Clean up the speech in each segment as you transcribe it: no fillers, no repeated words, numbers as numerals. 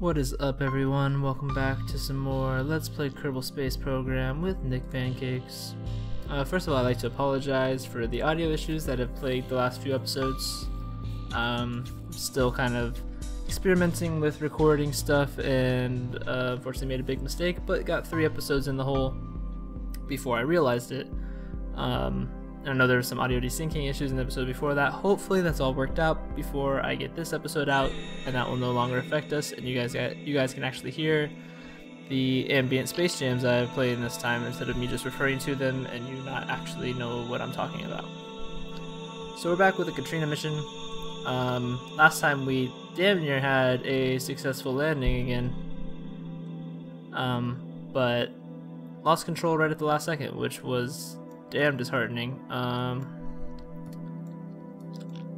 What is up, everyone? Welcome back to some more Let's Play Kerbal Space Program with Nick Pancakes. First of all, I'd like to apologize for the audio issues that have plagued the last few episodes. Still kind of experimenting with recording stuff and unfortunately made a big mistake, but got 3 episodes in the hole before I realized it. I know there were some audio desyncing issues in the episode before that. Hopefully that's all worked out before I get this episode out, and that will no longer affect us, and you guys can actually hear the ambient space jams I've played in this time instead of me just referring to them and you not actually know what I'm talking about. So we're back with the Katrina mission. Last time we damn near had a successful landing again, but lost control right at the last second, which was damn disheartening.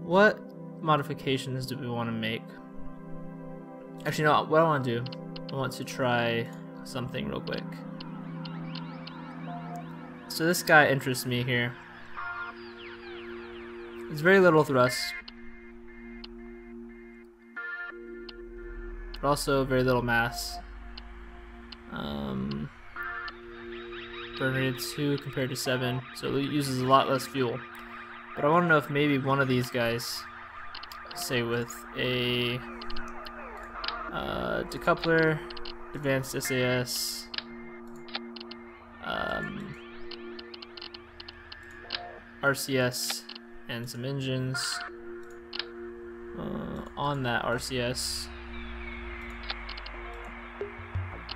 What modifications do we want to make? Actually, no, what I want to do, I want to try something real quick. So this guy interests me here. It's very little thrust, but also very little mass. Burn rate 2 compared to 7, so it uses a lot less fuel. But I want to know if maybe one of these guys, say with a decoupler, advanced SAS, RCS, and some engines on that RCS,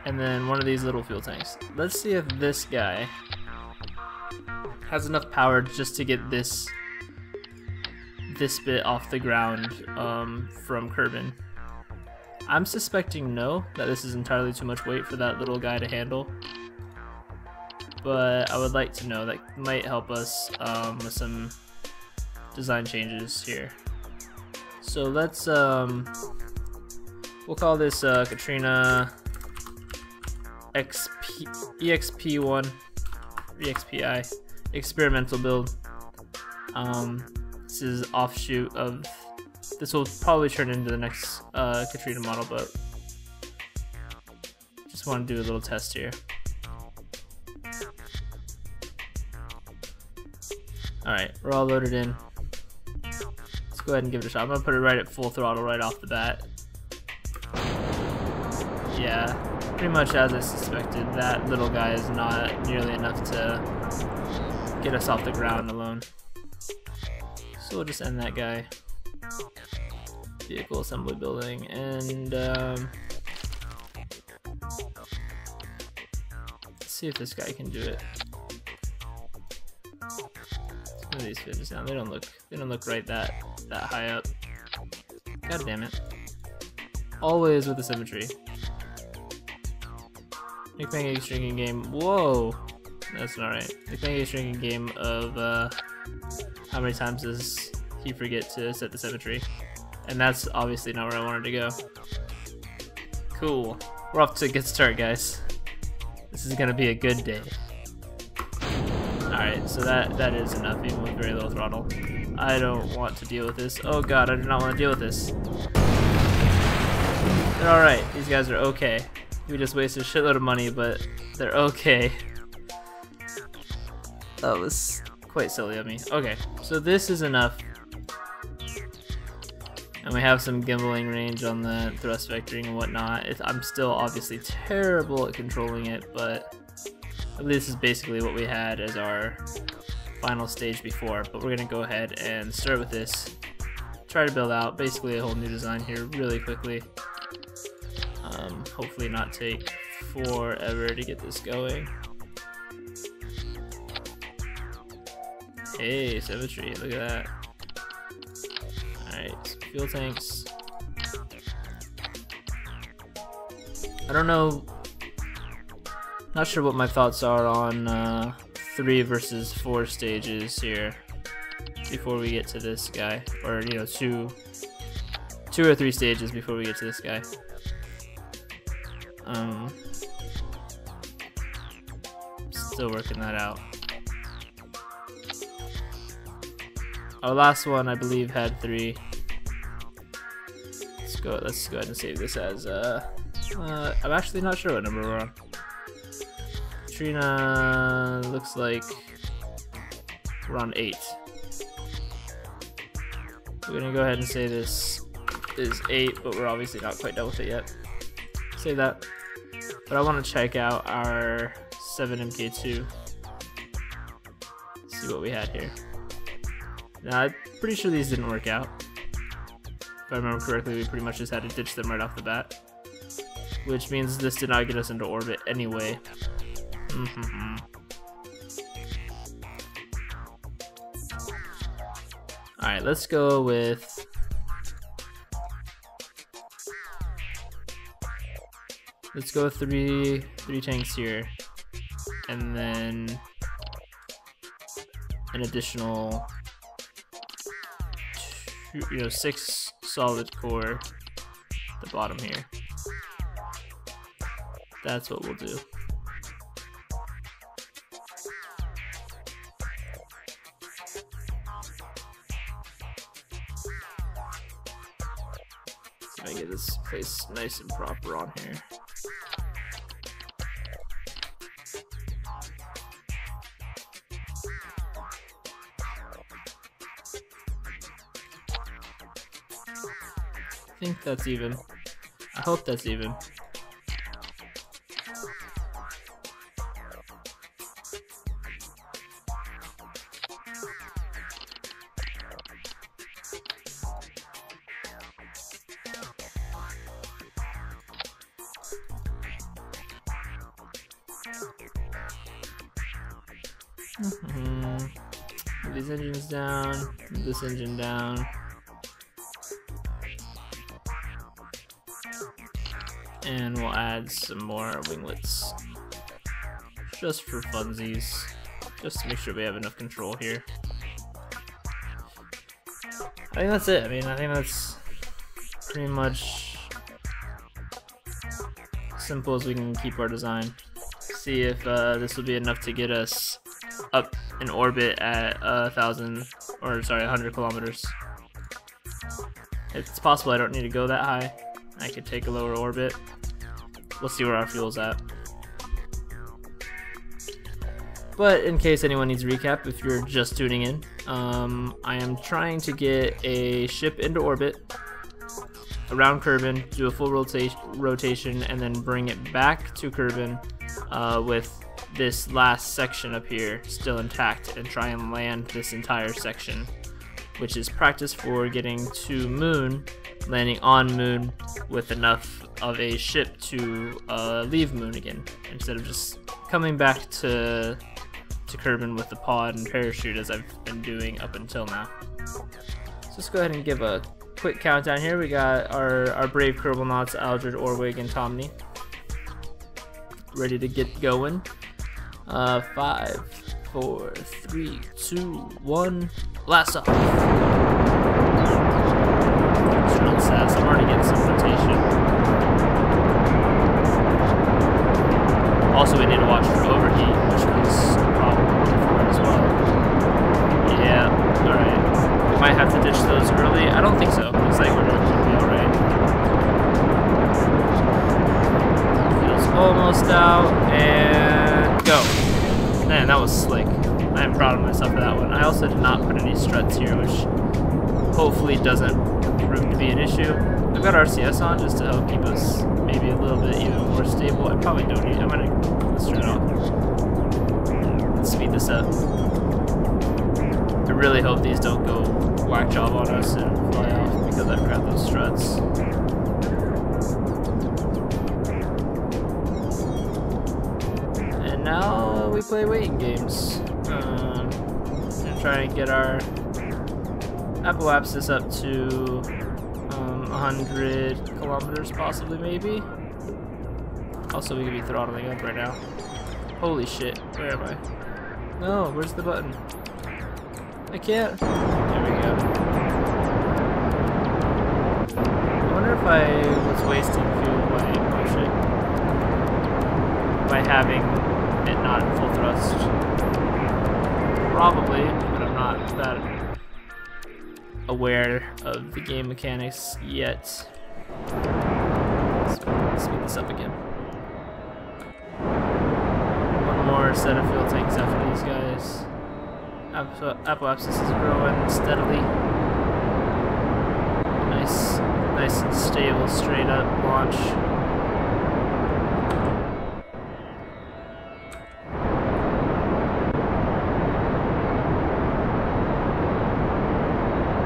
and then one of these little fuel tanks. Let's see if this guy has enough power just to get this bit off the ground from Kerbin. I'm suspecting no, that this is entirely too much weight for that little guy to handle, but I would like to know. That might help us with some design changes here. So let's we'll call this Katrina EXP1 EXPI experimental build. This is offshoot of this, will probably turn into the next Katrina model, but just want to do a little test here. Alright, we're all loaded in. Let's go ahead and give it a shot. I'm gonna put it right at full throttle right off the bat. Yeah, pretty much as I suspected, that little guy is not nearly enough to get us off the ground alone. So we'll just end that guy. Vehicle assembly building, and let's see if this guy can do it. Some of these fins down, they don't look right that high up. God damn it. Always with the symmetry. Nick Pancakes drinking game. Whoa, that's not right. Nick Pancakes drinking game of how many times does he forget to set the symmetry? And that's obviously not where I wanted to go. Cool. We're off to a good start, guys. This is gonna be a good day. Alright, so that is enough, even with very low throttle. I don't want to deal with this. Oh god, I do not want to deal with this. They're alright. These guys are okay. We just wasted a shitload of money, but they're okay. That was quite silly of me. Okay, so this is enough. And we have some gimbaling range on the thrust vectoring and whatnot. I'm still obviously terrible at controlling it, but at least this is basically what we had as our final stage before. But we're gonna go ahead and start with this. Try to build out basically a whole new design here really quickly. Hopefully not take forever to get this going. Hey, symmetry, look at that. Alright, fuel tanks. I don't know, not sure what my thoughts are on 3 versus 4 stages here before we get to this guy, or you know, two or 3 stages before we get to this guy. Still working that out. Our last one, I believe, had 3. Let's go ahead and save this as I'm actually not sure what number we're on. Katrina looks like we're on 8. We're gonna go ahead and say this is 8, but we're obviously not quite done with it yet. Save that. But I want to check out our 7MK2. See what we had here. Now, I'm pretty sure these didn't work out. If I remember correctly, we pretty much just had to ditch them right off the bat. Which means this did not get us into orbit anyway. Alright, let's go with... Let's go with three tanks here. And then... an additional... 6 solid core at the bottom here. That's what we'll do. See if I get this place nice and proper on here. I think that's even. I hope that's even. Move these engines down, move this engine down. And we'll add some more winglets. Just for funsies. Just to make sure we have enough control here. I think that's it. I mean, I think that's pretty much simple as we can keep our design. See if this will be enough to get us up in orbit at 100 kilometers. It's possible I don't need to go that high. I could take a lower orbit. We'll see where our fuel's at. But in case anyone needs a recap, if you're just tuning in, I am trying to get a ship into orbit around Kerbin, do a full rotation, and then bring it back to Kerbin with this last section up here still intact, and try and land this entire section, which is practice for getting to Moon, landing on Moon with enough of a ship to leave Moon again, instead of just coming back to Kerbin with the pod and parachute as I've been doing up until now. So let's go ahead and give a quick countdown here. We got our brave Kerbal knots, Aldred, Orwig, and Tomney ready to get going. 5, 4, 3, 2, 1, blast off. Sass. I'm already getting some rotation. Also, we need to watch for overheat, which was a problem before as well. Yeah, alright. We might have to ditch those early. I don't think so. Looks like we're going to be alright. Fuel's almost out, and go. Man, that was slick. I am proud of myself for that one. I also did not put any struts here, which hopefully doesn't prove to be an issue. I've got RCS on just to help keep us maybe a little bit even more stable. I probably don't need it. Let's turn it off. Let's speed this up. I really hope these don't go whack job on us and fly off because I forgot those struts. And now we play waiting games. And try and get our apoapsis up to 100 kilometers possibly, maybe. Also, we could be throttling up right now. Holy shit, where am I? No, where's the button? I can't. There we go. I wonder if I was wasting fuel by pushing, by having it not in full thrust. Probably, but I'm not that aware of the game mechanics yet. Let's speed this up again. One more set of fuel tanks after these guys. Apoapsis is growing steadily. Nice and stable, straight up launch.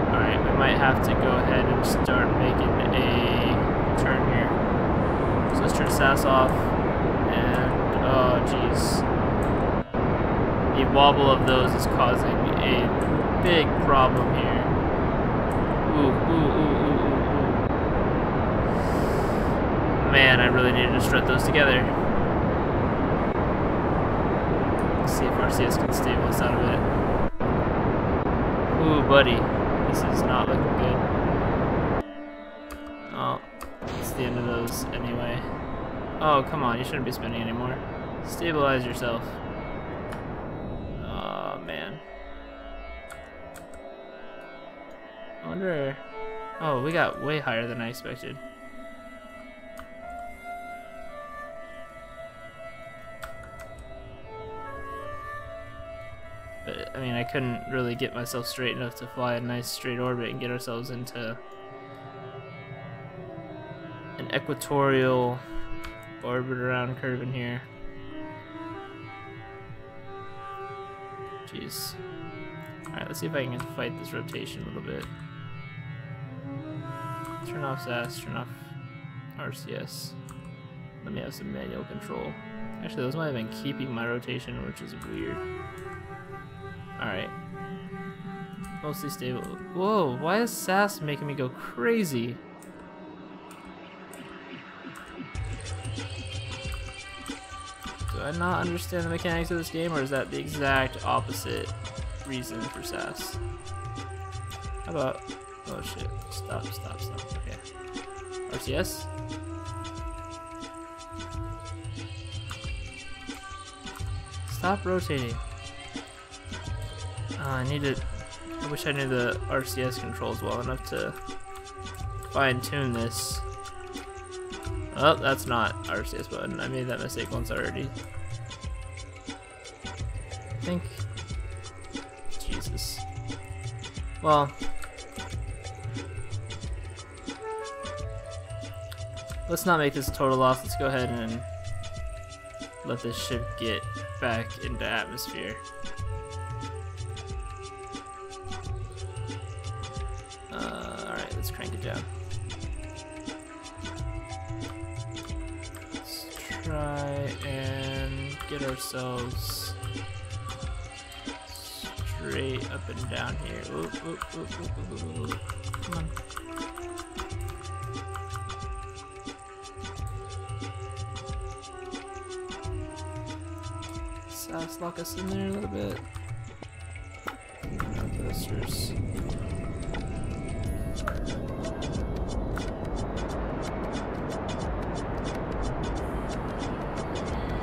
Alright, we might have to go ahead and start making a turn here. So let's turn SAS off, and oh jeez. The wobble of those is causing a big problem here. Ooh. Man, I really needed to strut those together. Let's see if RCS can stable us out of it. Ooh, buddy. This is not looking good. Oh, it's the end of those anyway. Oh, come on. You shouldn't be spinning anymore. Stabilize yourself. Oh, man. I wonder... Oh, we got way higher than I expected. But, I mean, I couldn't really get myself straight enough to fly a nice straight orbit and get ourselves into an equatorial orbit around Kerbin here. Jeez. Alright, let's see if I can fight this rotation a little bit. Turn off SAS, turn off RCS. Let me have some manual control. Actually, those might have been keeping my rotation, which is weird. Alright. Mostly stable. Whoa, why is SAS making me go crazy? Do I not understand the mechanics of this game, or is that the exact opposite reason for SAS? How about... Oh shit. Stop. Okay. RCS? Stop rotating. I wish I knew the RCS controls well enough to fine-tune this. Oh, that's not RCS button. I made that mistake once already. I think... Jesus. Well... Let's not make this a total loss. Let's go ahead and let this ship get back into atmosphere. Alright, let's crank it down. Let's try and get ourselves straight up and down here. Oop. Come on. SAS lock us in there a little bit. Thrusters.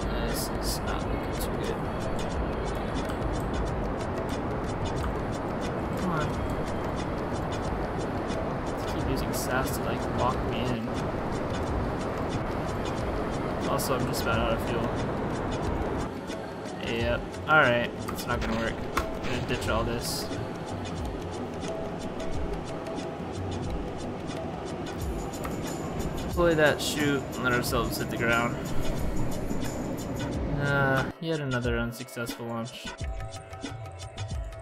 This is not looking too good. Come on. Let's keep using SAS to like lock me in. Also, I'm just about out of fuel. Yep. Alright. It's not gonna work. I'm gonna ditch all this. Deploy that chute and let ourselves hit the ground. Yet another unsuccessful launch.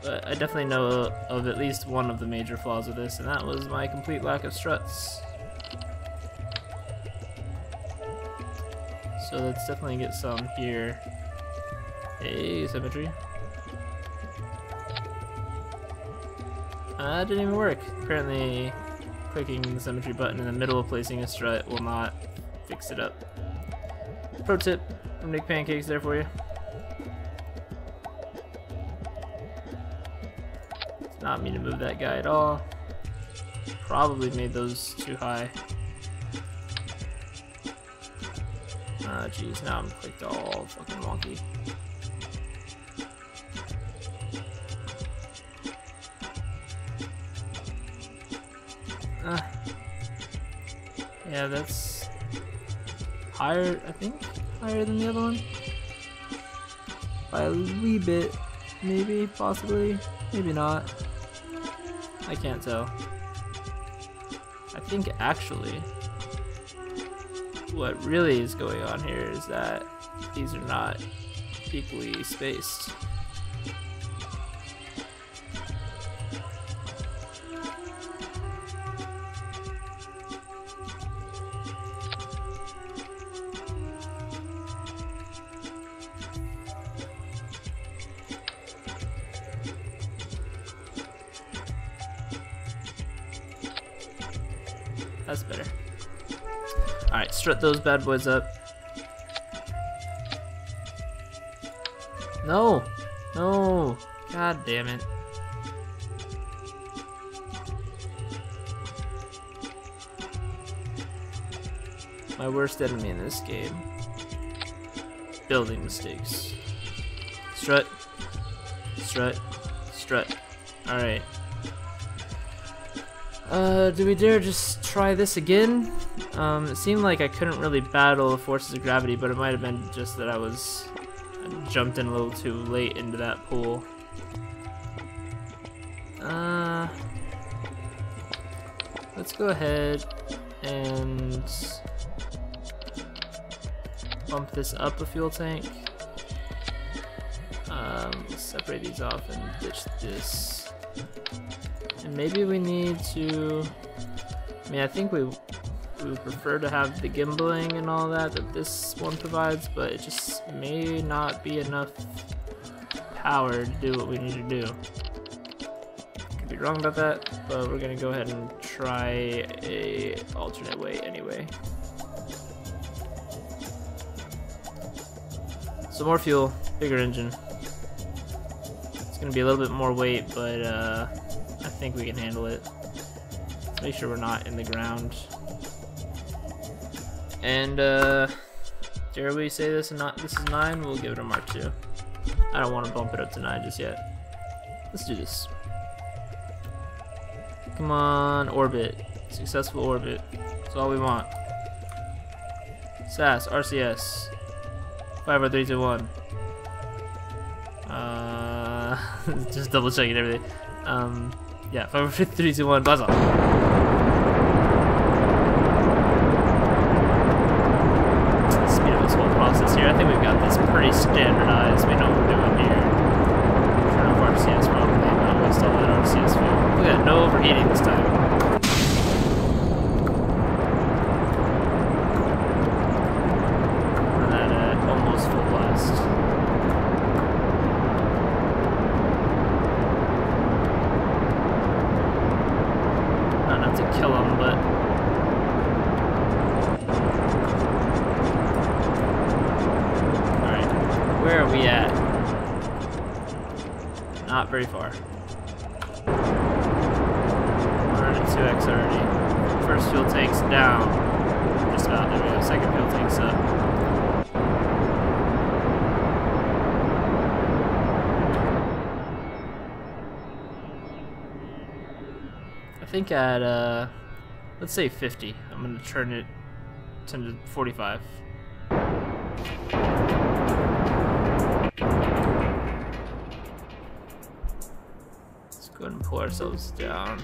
But I definitely know of at least one of the major flaws of this, and that was my complete lack of struts. So let's definitely get some here. Hey, symmetry. That didn't even work. Apparently, clicking the symmetry button in the middle of placing a strut will not fix it up. Pro tip from Nick Pancakes there for you. It's not me to move that guy at all. Probably made those too high. Ah, jeez, now I'm clicked all fucking wonky. Yeah, that's higher, I think, higher than the other one. By a wee bit, maybe, possibly, maybe not. I can't tell. I think actually, what really is going on here is that these are not equally spaced. That's better. Alright, strut those bad boys up. No! No! God damn it. My worst enemy in this game. Building mistakes. Strut. Strut. Strut. Alright. Do we dare just try this again? It seemed like I couldn't really battle the forces of gravity, but it might have been just that I jumped in a little too late into that pool. Let's go ahead and bump this up a fuel tank. Let's separate these off and ditch this. And maybe we need to, I mean, I think we would prefer to have the gimbaling and all that this one provides, but it just may not be enough power to do what we need to do. Could be wrong about that, but we're gonna go ahead and try a alternate way anyway. So more fuel, bigger engine. It's gonna be a little bit more weight, but I think we can handle it. Let's make sure we're not in the ground. And dare we say this is 9? We'll give it a mark 2. I don't want to bump it up to 9 just yet. Let's do this. Come on, orbit. Successful orbit. That's all we want. SAS, RCS. 5, 4, 3, 2, 1. Just double checking everything. Yeah, 5, 4, 3, 2, 1, buzz off. Speed up this whole process here. I think we've got this pretty standardized. We know what we're doing here. Turn off RCS probably, not waste all that RCS fuel. Look at that, no overheating this time. Run that at almost full blast. Not enough to kill him, but alright, where are we at? Not very far. 102x already. First fuel tank's down. Just about, there we go. Second fuel tank's up. I think at, let's say 50. I'm gonna turn it to 45. Let's go ahead and pull ourselves down.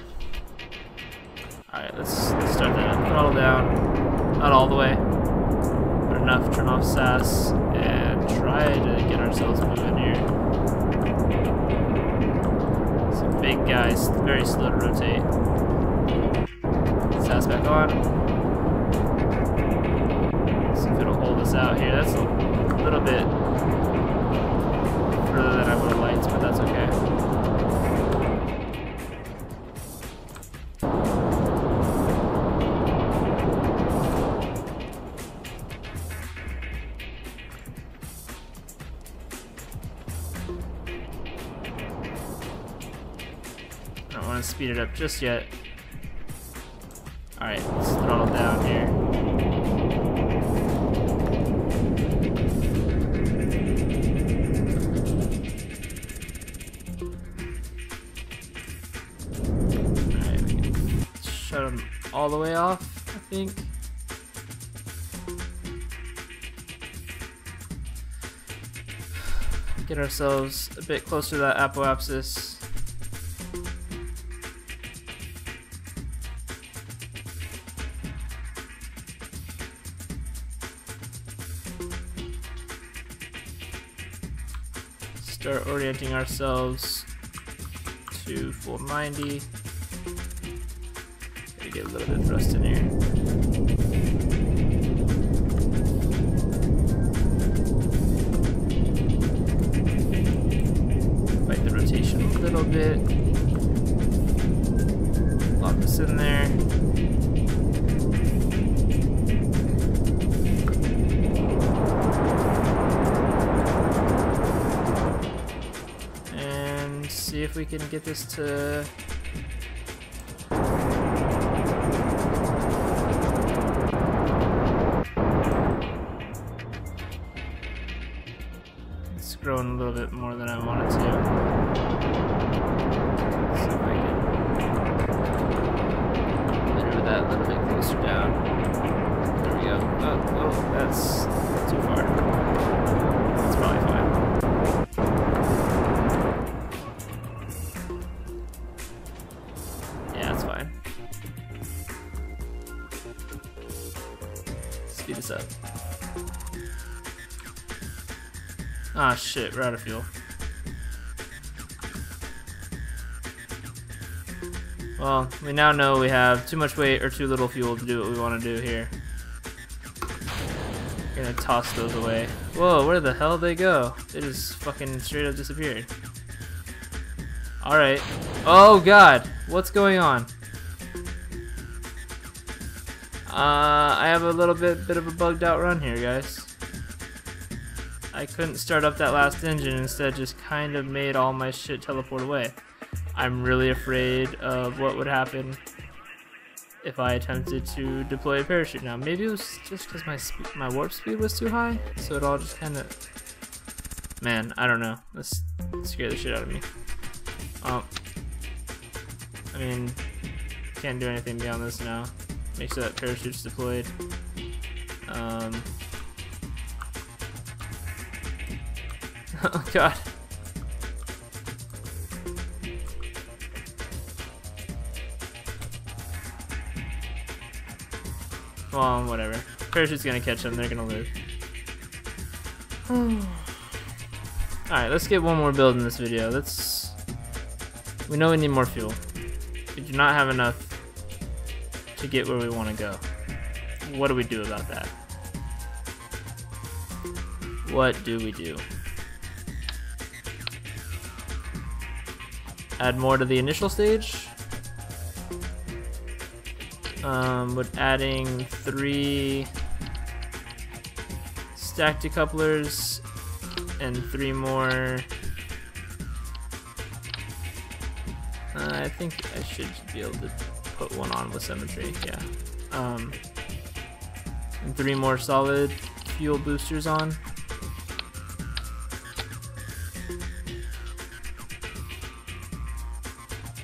Alright, let's start that up. Throttle down. Not all the way, but enough. Turn off SAS and try to get ourselves moving here. Some big guys, very slow to rotate. SAS back on. See if it'll hold us out here. That's a little bit further than I would have liked, but that's okay. I don't want to speed it up just yet. Alright, let's throttle down here. Alright, we can shut them all the way off, I think. get ourselves a bit closer to that apoapsis. Start orienting ourselves to full 90. Gotta get a little bit thrust in here. Fight the rotation a little bit. Lock this in there. See if we can get this to it's growing a little bit more than I want it to. See if I can move that a little bit closer down. There we go. Oh, that's too far. That's probably fine. Speed this up. Ah, shit, we're out of fuel. Well, we now know we have too much weight or too little fuel to do what we want to do here. We're gonna toss those away. Whoa, where the hell did they go? They just fucking straight up disappeared. Alright. Oh god, what's going on? I have a little bit of a bugged out run here, guys. I couldn't start up that last engine, instead just kind of made all my shit teleport away. I'm really afraid of what would happen if I attempted to deploy a parachute now. Maybe it was just because my warp speed was too high, so it all just kind of... Man, I don't know. This scared the shit out of me. I mean, can't do anything beyond this now. Make sure that parachute's deployed. Oh god. Well, whatever. Parachute's gonna catch them, they're gonna live. Alright, let's get one more build in this video. We know we need more fuel. We do not have enough to get where we want to go. What do we do about that? What do we do? Add more to the initial stage? With adding 3 stack decouplers and 3 more. I think I should be able to put one on with symmetry, yeah. And 3 more solid fuel boosters on.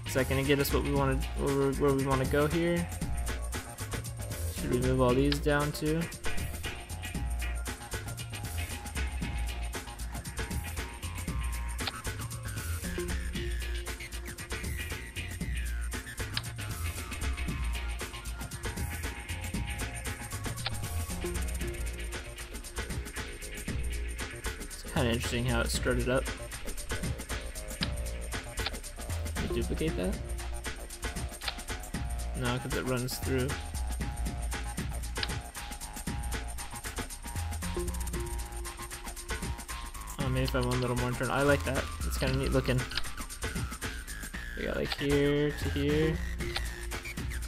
Is that gonna get us what we want to, where we want to go here? Should we move all these down too? Kind of interesting how it started up. Can we duplicate that? No, because it runs through. Oh, maybe if I want a little more internal. I like that. It's kind of neat looking. We got like here to here.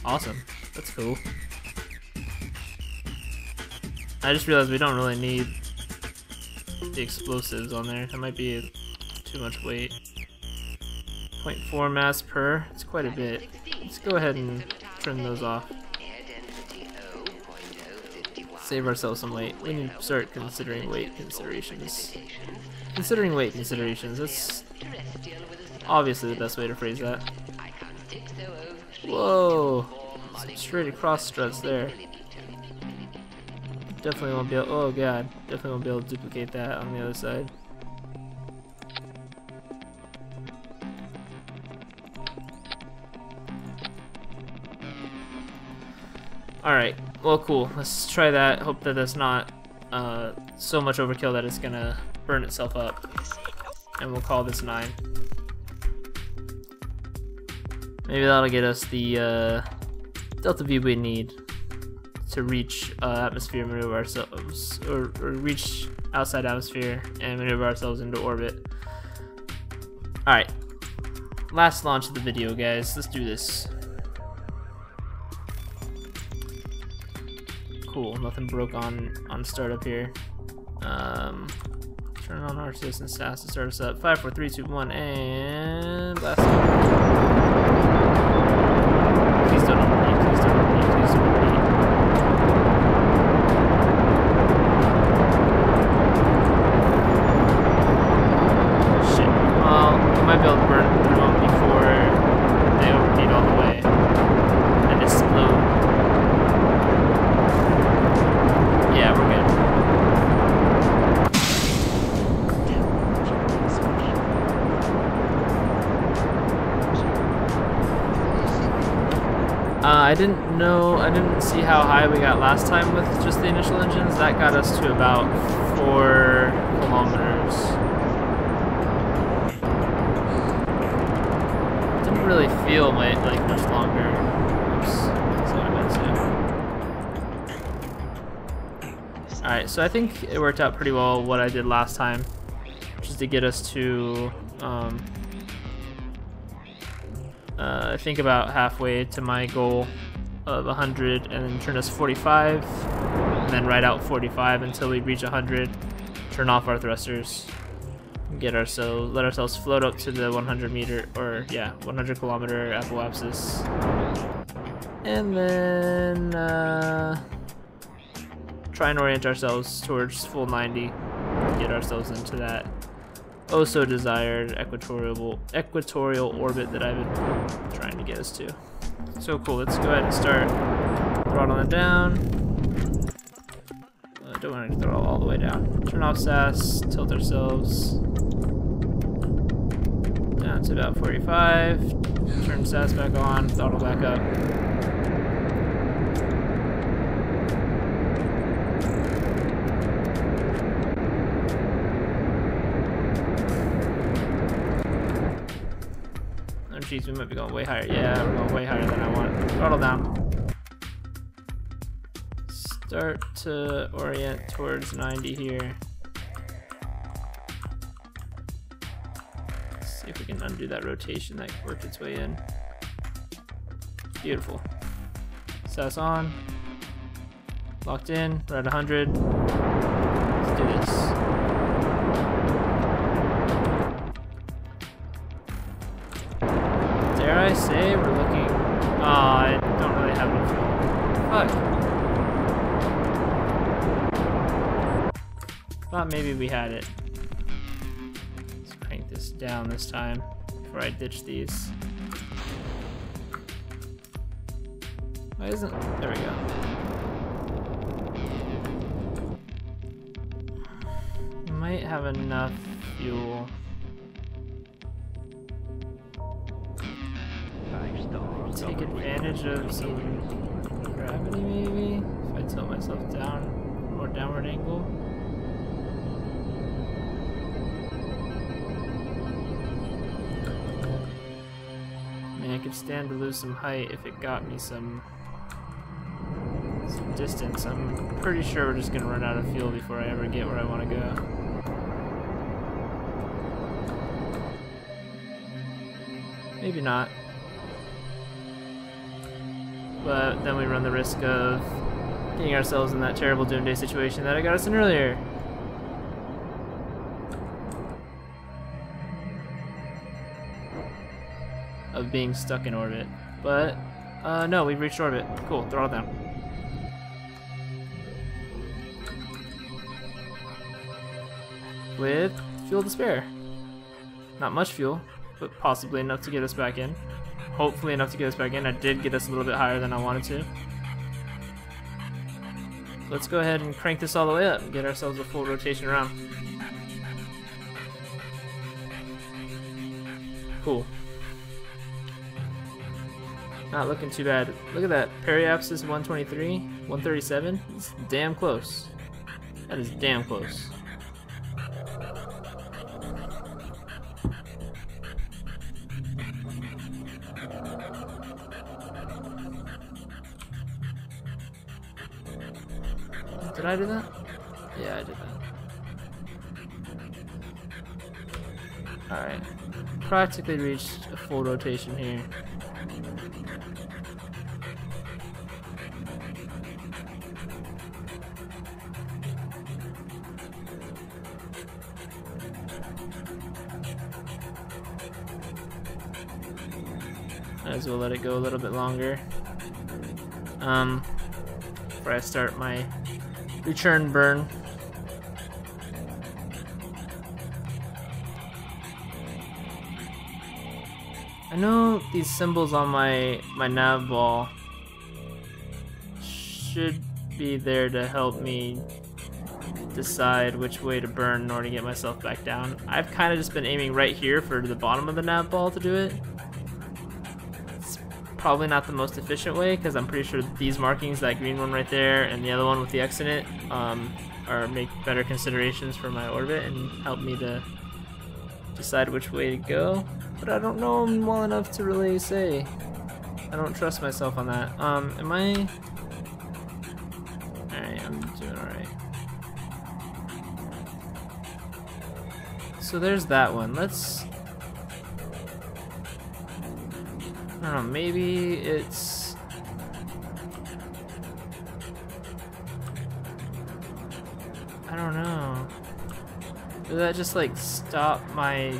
Awesome. That's cool. I just realized we don't really need the explosives on there. That might be too much weight. 0.4 mass per. It's quite a bit. Let's go ahead and trim those off. Save ourselves some weight. We need to start considering weight considerations. Considering weight considerations. That's obviously the best way to phrase that. Whoa! Some straight across struts there. Definitely won't be able. Oh god! Definitely won't be able to duplicate that on the other side. Alright, well cool. Let's try that. Hope that that's not so much overkill that it's gonna burn itself up. And we'll call this 9. Maybe that'll get us the delta V we need to reach atmosphere, maneuver ourselves, or reach outside atmosphere and maneuver ourselves into orbit. Alright, last launch of the video, guys. Let's do this. Cool, nothing broke on startup here. Turn on RCS and SAS to start us up. 5, 4, 3, 2, 1, and blast off. Please don't overheat, please don't overheat, please don't overheat. Shit, well, we might be able to burn through them before they overheat all the way and explode. Yeah, we're good. I didn't see how high we got last time with just the initial engines. That got us to about 4 kilometers. Didn't really feel like much longer. Oops, that's what I meant to. Alright, so I think it worked out pretty well what I did last time, which is to get us to I think about halfway to my goal of 100, and then turn us 45, and then ride out 45 until we reach 100, turn off our thrusters, let ourselves float up to the 100 kilometer apoapsis, and then try and orient ourselves towards full 90, get ourselves into that oh so desired equatorial orbit that I've been trying to get us to. So cool, let's go ahead and start throttling down. Don't want to throttle all the way down. Turn off SAS, tilt ourselves down to about 45. Turn SAS back on, throttle back up. Geez, we might be going way higher. Yeah, we're going way higher than I want. Throttle down. Start to orient towards 90 here. Let's see if we can undo that rotation that worked its way in. Beautiful. SAS on. Locked in. We're at 100. Let's do this. Dare I say we're looking... Oh, I don't really have any fuel. Fuck. Thought maybe we had it. Let's crank this down this time before I ditch these. Why isn't... There we go. Might have enough fuel. Take advantage of some gravity, maybe? If I tilt myself down, more downward angle. I mean, I could stand to lose some height if it got me some distance. I'm pretty sure we're just gonna run out of fuel before I ever get where I want to go. Maybe not. But then we run the risk of getting ourselves in that terrible doomsday situation that I got us in earlier. Of being stuck in orbit. But, no, we've reached orbit. Cool, throttle down. With fuel to spare. Not much fuel, but possibly enough to get us back in. Hopefully enough to get us back in. I did get us a little bit higher than I wanted to. Let's go ahead and crank this all the way up and get ourselves a full rotation around. Cool. Not looking too bad. Look at that. Periapsis 123, 137. It's damn close. That is damn close. Did I do that? Yeah, I did that. Alright. Practically reached a full rotation here. Might as well let it go a little bit longer. Before I start my return burn. I know these symbols on my nav ball should be there to help me decide which way to burn in order to get myself back down. I've kind of just been aiming right here for the bottom of the nav ball to do it. It's probably not the most efficient way because I'm pretty sure these markings, that green one right there and the other one with the X in it, make better considerations for my orbit and help me to decide which way to go. But I don't know them well enough to really say. I don't trust myself on that. Am I? Alright, I'm doing alright. So there's that one. Let's... I don't know, maybe it's... I don't know. Did that just like stop my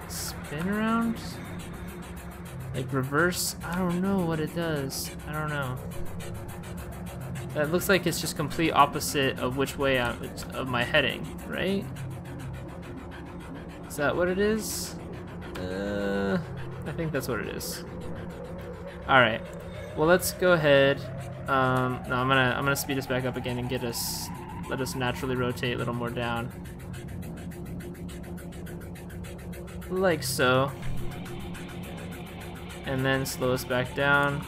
spin around? Like reverse? I don't know what it does. I don't know. That looks like it's just complete opposite of which way of my heading, right? Is that what it is? I think that's what it is. All right. Well, let's go ahead. No, I'm gonna speed us back up again and let us naturally rotate a little more down. Like so. And then slow us back down.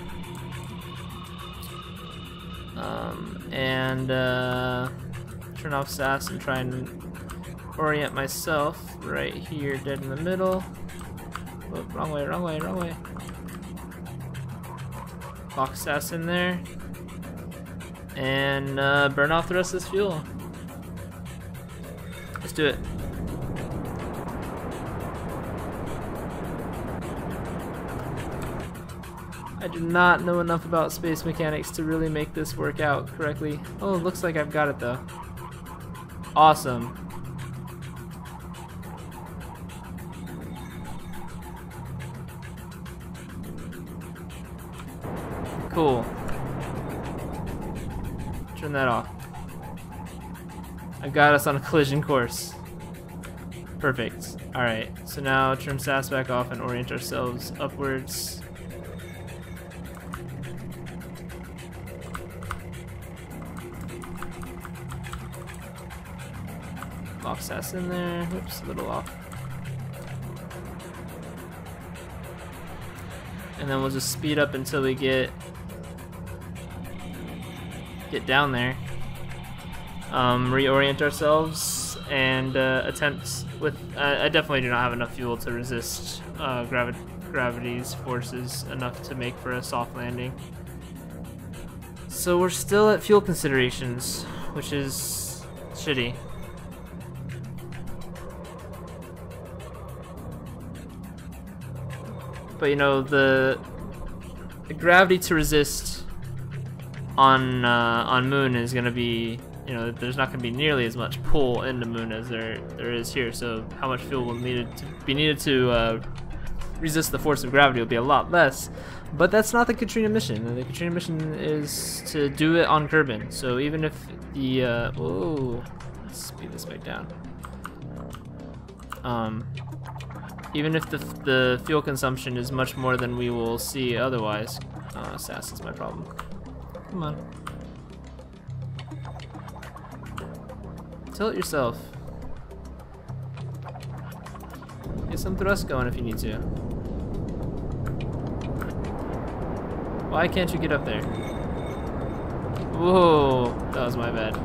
Turn off SAS and try and orient myself right here, dead in the middle. Oh, wrong way, wrong way, wrong way. Lock SAS in there. And burn off the rest of this fuel. Let's do it. I do not know enough about space mechanics to really make this work out correctly. Oh, it looks like I've got it though. Awesome. Cool. Turn that off. I've got us on a collision course. Perfect. Alright, so now turn SAS back off and orient ourselves upwards. Lock SAS in there. Whoops, a little off. And then we'll just speed up until we get down there. Reorient ourselves and attempt with. I definitely do not have enough fuel to resist gravity's forces enough to make for a soft landing. So we're still at fuel considerations, which is shitty. But you know, the gravity to resist on Moon is going to be, you know, there's not going to be nearly as much pull into Moon as there is here. So how much fuel will be needed to resist the force of gravity will be a lot less. But that's not the Katrina mission. The Katrina mission is to do it on Kerbin. So even if the whoa, let's speed this back down. Even if the fuel consumption is much more than we will see otherwise. SAS is my problem. Come on. Tilt yourself. Get some thrust going if you need to. Why can't you get up there? Whoa, that was my bad.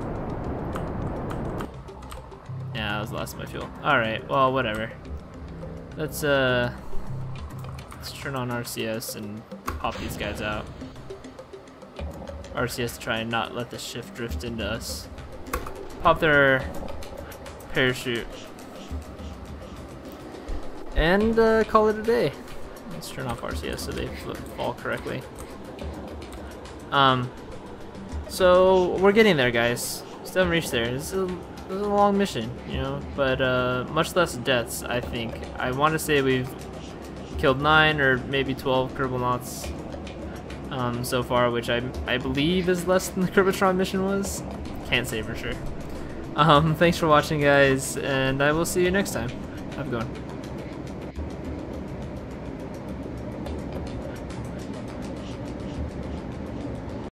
Yeah, that was the last of my fuel. Alright, well, whatever. Let's turn on RCS and pop these guys out. RCS to try and not let the ship drift into us. Pop their parachute. And call it a day. Let's turn off RCS so they fall correctly. So we're getting there, guys. Still haven't reached there. This is a long mission, you know, but much less deaths, I think. I want to say we've killed 9 or maybe 12 Kerbal knots so far, which I believe is less than the Kerbatron mission was. Can't say for sure. Thanks for watching, guys, and I will see you next time. Have a good one.